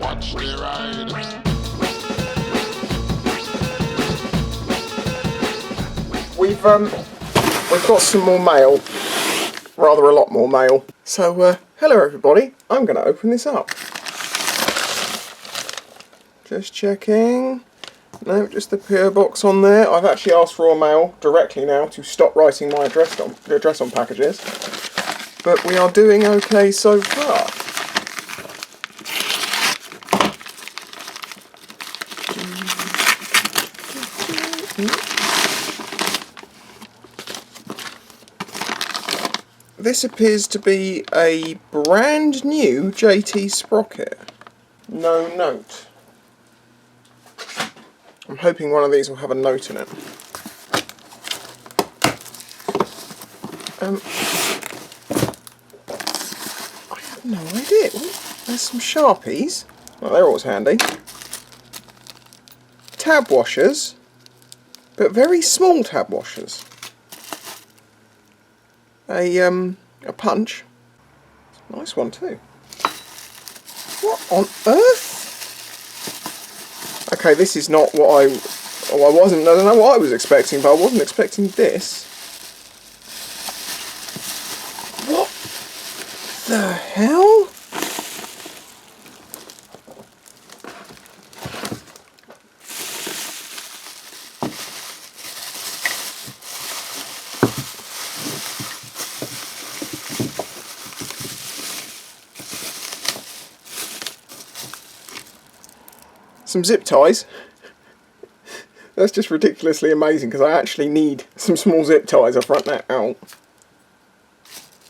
Watch the ride. We've got some more mail, rather a lot more mail. So hello everybody, I'm going to open this up. Just checking. No, just the PO box on there. I've actually asked Royal Mail directly now to stop writing my address on packages, but we are doing okay so far. This appears to be a brand new JT sprocket. No note. I'm hoping one of these will have a note in it. I have no idea. There's some Sharpies. Well, they're always handy. Tab washers, but very small tab washers. A punch. Nice one too. What on earth? Okay, this is not what I don't know what I was expecting, but I wasn't expecting this. What the hell? Some zip ties. That's just ridiculously amazing because I actually need some small zip ties. I've run that out.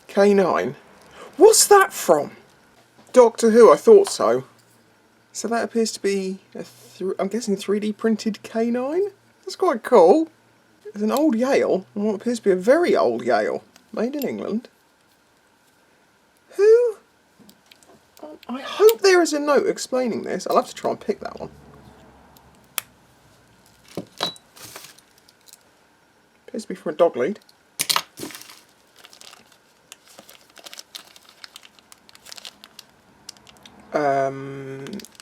K9. What's that from? Doctor Who, I thought so. So that appears to be I'm guessing 3D printed K9? That's quite cool. It's an old Yale, and what appears to be a very old Yale. Made in England. Who? I hope there is a note explaining this. I'll have to try and pick that one. Appears to be from a dog lead.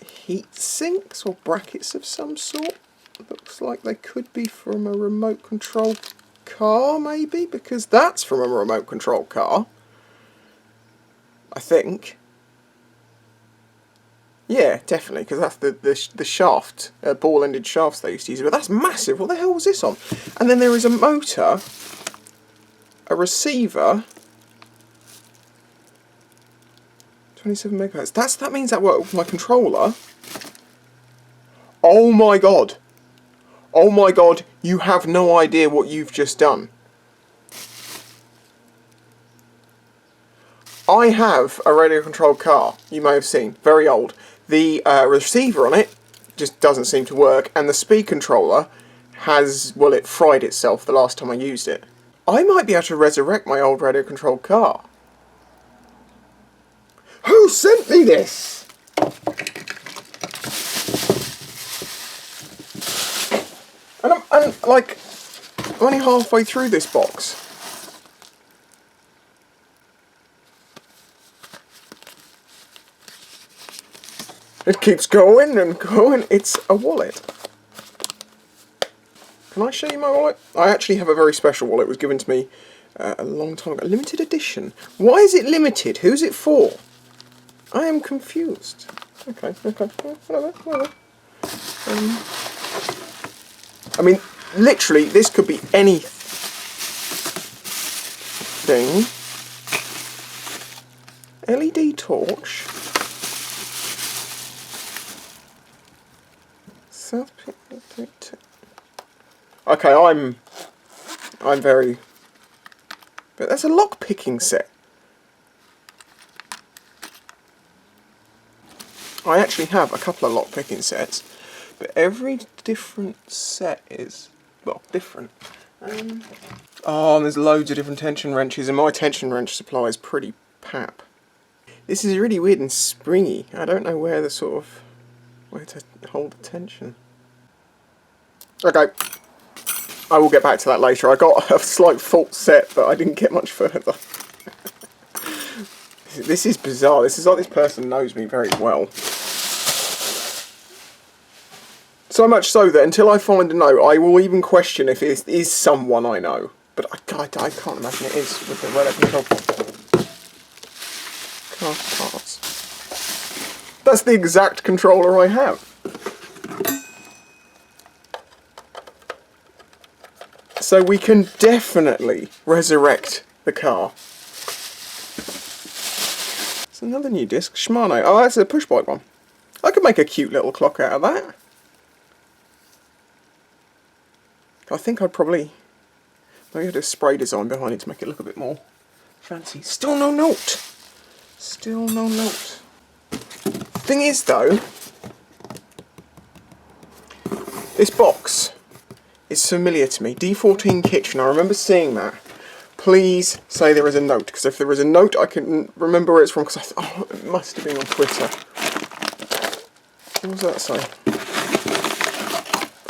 Heat sinks or brackets of some sort. Looks like they could be from a remote control car, maybe, because that's from a remote control car. I think. Yeah, definitely, because that's the shaft, ball-ended shafts they used to use. But that's massive. What the hell was this on? And then there is a motor, a receiver, 27 megahertz. That means that worked with my controller. Oh my god! Oh my god! You have no idea what you've just done. I have a radio-controlled car. You may have seen, very old. The receiver on it just doesn't seem to work, and the speed controller has, well, it fried itself the last time I used it. I might be able to resurrect my old radio-controlled car. Who sent me this? And I'm only halfway through this box. It keeps going and going. It's a wallet. Can I show you my wallet? I actually have a very special wallet. It was given to me a long time ago. Limited edition. Why is it limited? Who's it for? I am confused. Okay. Whatever. I mean, literally, this could be anything. LED torch. Okay, I'm very... But that's a lock-picking set. I actually have a couple of lock-picking sets, but every different set is, well, different. Oh, and there's loads of different tension wrenches, and my tension wrench supply is pretty pap. This is really weird and springy. I don't know where to hold the tension. Okay, I will get back to that later. I got a slight fault set, but I didn't get much further. This is bizarre. This is like this person knows me very well. So much so that until I find a note, I will even question if it is someone I know. But I can't imagine it is with the relay control car parts. That's the exact controller I have. So we can definitely resurrect the car. It's another new disc, Shimano. Oh, that's a push bike one. I could make a cute little clock out of that. I think I'd probably maybe do a spray design behind it to make it look a bit more fancy. Still no note. Still no note. Thing is though, this box is familiar to me. D14 Kitchen, I remember seeing that. Please say there is a note, because if there is a note I can remember where it's from, because it must have been on Twitter. What does that say?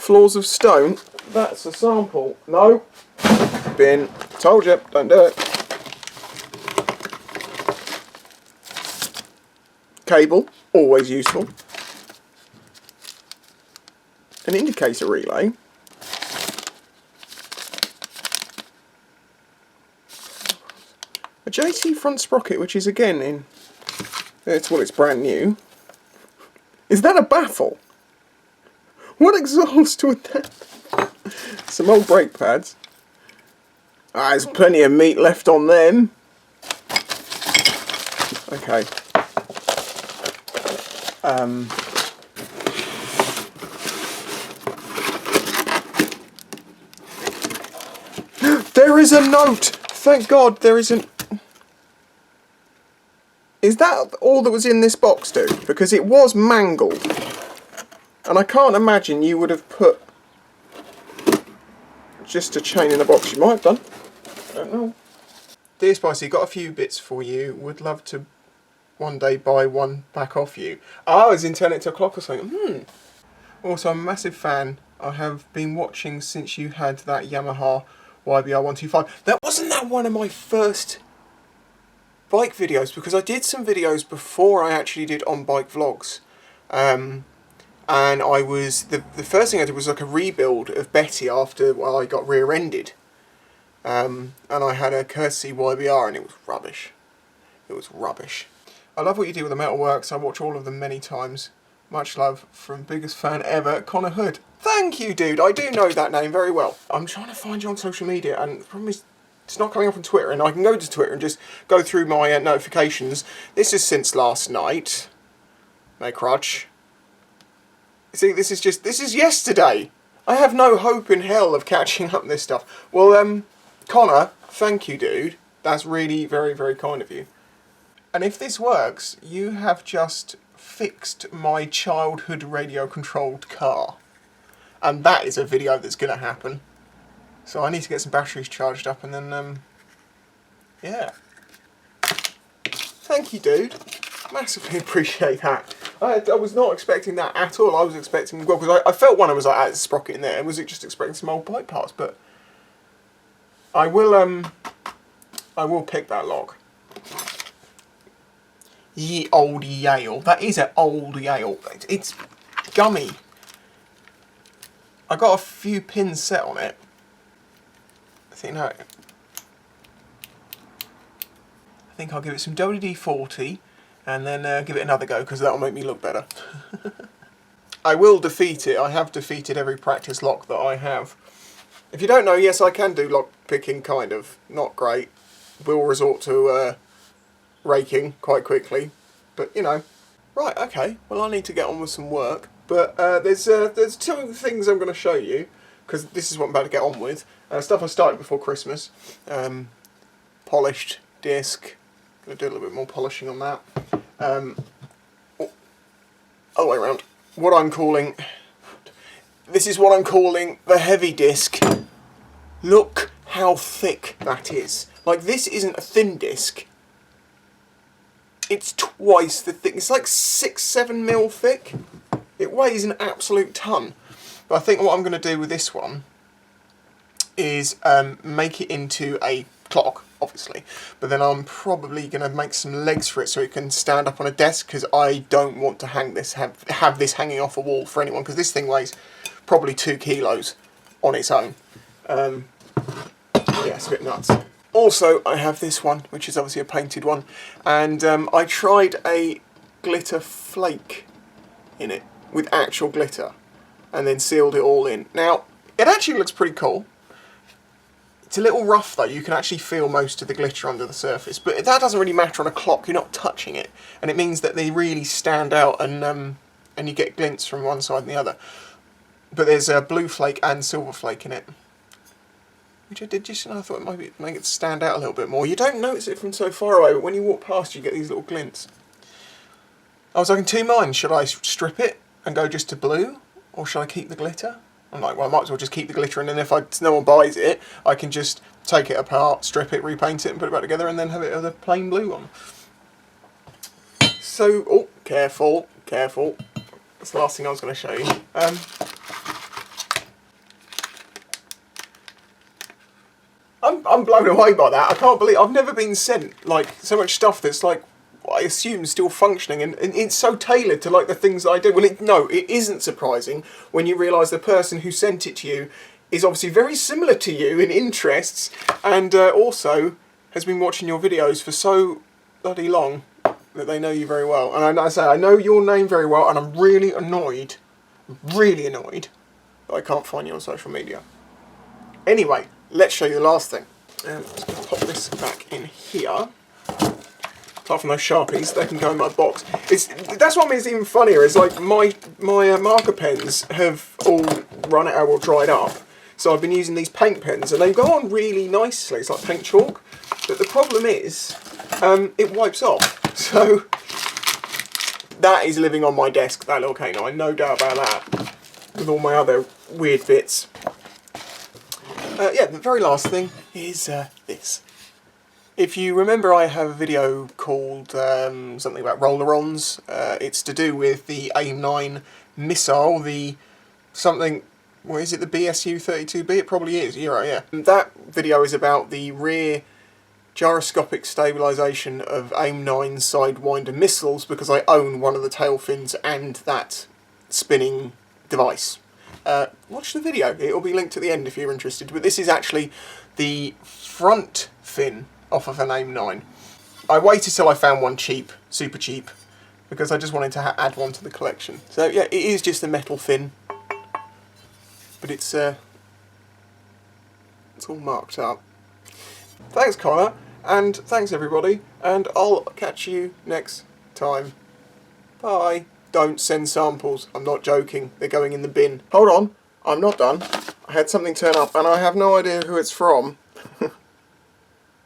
Floors of Stone. That's a sample. No. Bin. Told you, don't do it. Cable, always useful. An indicator relay. A JT front sprocket, which is again in... it's brand new. Is that a baffle? What exhaust would that... Some old brake pads. Ah, there's plenty of meat left on them. Okay. There is a note! Thank God there isn't... Is that all that was in this box, dude? Because it was mangled. And I can't imagine you would have put just a chain in the box. You might have done. I don't know. Dear Spicy, got a few bits for you. Would love to one day buy one back off you. Ah, I was in turn it to a clock or something. Also, I'm a massive fan. I have been watching since you had that Yamaha YBR 125. Wasn't that one of my first bike videos? Because I did some videos before I actually did on-bike vlogs. And I was, the first thing I did was like a rebuild of Betty after I got rear-ended. And I had a courtesy YBR and it was rubbish. It was rubbish. I love what you do with the metalworks. I watch all of them many times. Much love from biggest fan ever, Connor Hood. Thank you, dude. I do know that name very well. I'm trying to find you on social media and the problem is it's not coming up on Twitter, and I can go to Twitter and just go through my notifications. This is since last night. No crutch. See, this is yesterday. I have no hope in hell of catching up this stuff. Well, Connor, thank you, dude. That's really very, very kind of you. And if this works, you have just fixed my childhood radio-controlled car. And that is a video that's going to happen. So I need to get some batteries charged up and then, yeah. Thank you, dude. Massively appreciate that. I was not expecting that at all. I was expecting, well, because I felt one I was like, there's a sprocket in there, and was it just expecting some old bike parts, but I will pick that lock. Ye old Yale. That is an old Yale. It's gummy. I got a few pins set on it. I think I'll give it some WD-40 and then give it another go because that'll make me look better. I will defeat it. I have defeated every practice lock that I have. If you don't know, yes, I can do lock picking, kind of. Not great. Will resort to raking quite quickly, but you know. Right, okay, well I need to get on with some work, but there's two things I'm going to show you, because this is what I'm about to get on with. Stuff I started before Christmas. Polished disc, going to do a little bit more polishing on that. Other way around. This is what I'm calling the heavy disc. Look how thick that is. Like, this isn't a thin disc. It's twice the thick. It's like 6-7 mil thick. It weighs an absolute ton. But I think what I'm going to do with this one is make it into a clock, obviously. But then I'm probably going to make some legs for it so it can stand up on a desk, because I don't want to have this hanging off a wall for anyone, because this thing weighs probably 2 kilos on its own. Yeah, it's a bit nuts. Also, I have this one, which is obviously a painted one, and I tried a glitter flake in it with actual glitter, and then sealed it all in. Now, it actually looks pretty cool. It's a little rough though, you can actually feel most of the glitter under the surface, but that doesn't really matter on a clock, you're not touching it, and it means that they really stand out, and you get glints from one side and the other. But there's a blue flake and silver flake in it, which I did just, I thought it might make it stand out a little bit more. You don't notice it from so far away, but when you walk past you get these little glints. I was like in two minds, should I strip it and go just to blue, or should I keep the glitter? I'm like, well, I might as well just keep the glitter, and then if no one buys it, I can just take it apart, strip it, repaint it, and put it back together, and then have it with a plain blue on. So, oh, careful, careful. That's the last thing I was going to show you. I'm blown away by that. I can't believe I've never been sent like so much stuff that's like, I assume still functioning, and it's so tailored to like the things that I do. Well, no, it isn't surprising when you realise the person who sent it to you is obviously very similar to you in interests, and also has been watching your videos for so bloody long that they know you very well. And I say I know your name very well, and I'm really annoyed that I can't find you on social media. Anyway, let's show you the last thing. I'm just going to pop this back in here. Apart from those Sharpies, they can go in my box. That's what makes it even funnier, is like my marker pens have all run out or dried up. So I've been using these paint pens, and they go on really nicely. It's like paint chalk. But the problem is, it wipes off. So that is living on my desk, that little canine, no doubt about that. With all my other weird bits. Yeah, the very last thing is this. If you remember, I have a video called something about roller-ons. It's to do with the AIM-9 missile, the something, what is it, the BSU-32B? It probably is, you're right, yeah. That video is about the rear gyroscopic stabilisation of AIM-9 Sidewinder missiles, because I own one of the tail fins and that spinning device. Watch the video, it'll be linked at the end if you're interested, but this is actually the front fin off of an AIM-9. I waited till I found one cheap, super cheap, because I just wanted to add one to the collection. So yeah, it is just a metal fin, but it's all marked up. Thanks, Connor, and thanks everybody, and I'll catch you next time. Bye. Don't send samples, I'm not joking, they're going in the bin. Hold on, I'm not done. I had something turn up and I have no idea who it's from.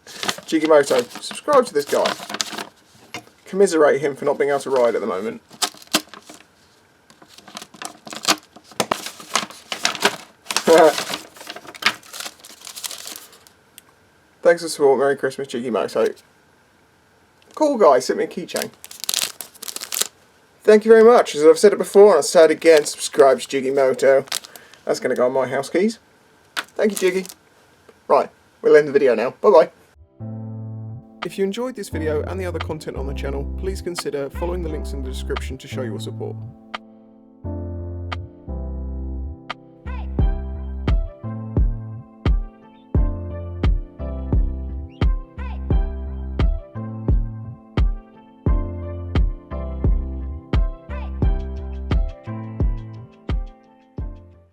Jigimoto, subscribe to this guy. Commiserate him for not being able to ride at the moment. Thanks for the support, Merry Christmas, Jigimoto. Cool guy, sent me a keychain. Thank you very much. As I've said it before, and I'll say it again, subscribe to Jigimoto. That's going to go on my house keys. Thank you, Jiggy. Right, we'll end the video now. Bye-bye. If you enjoyed this video and the other content on the channel, please consider following the links in the description to show your support.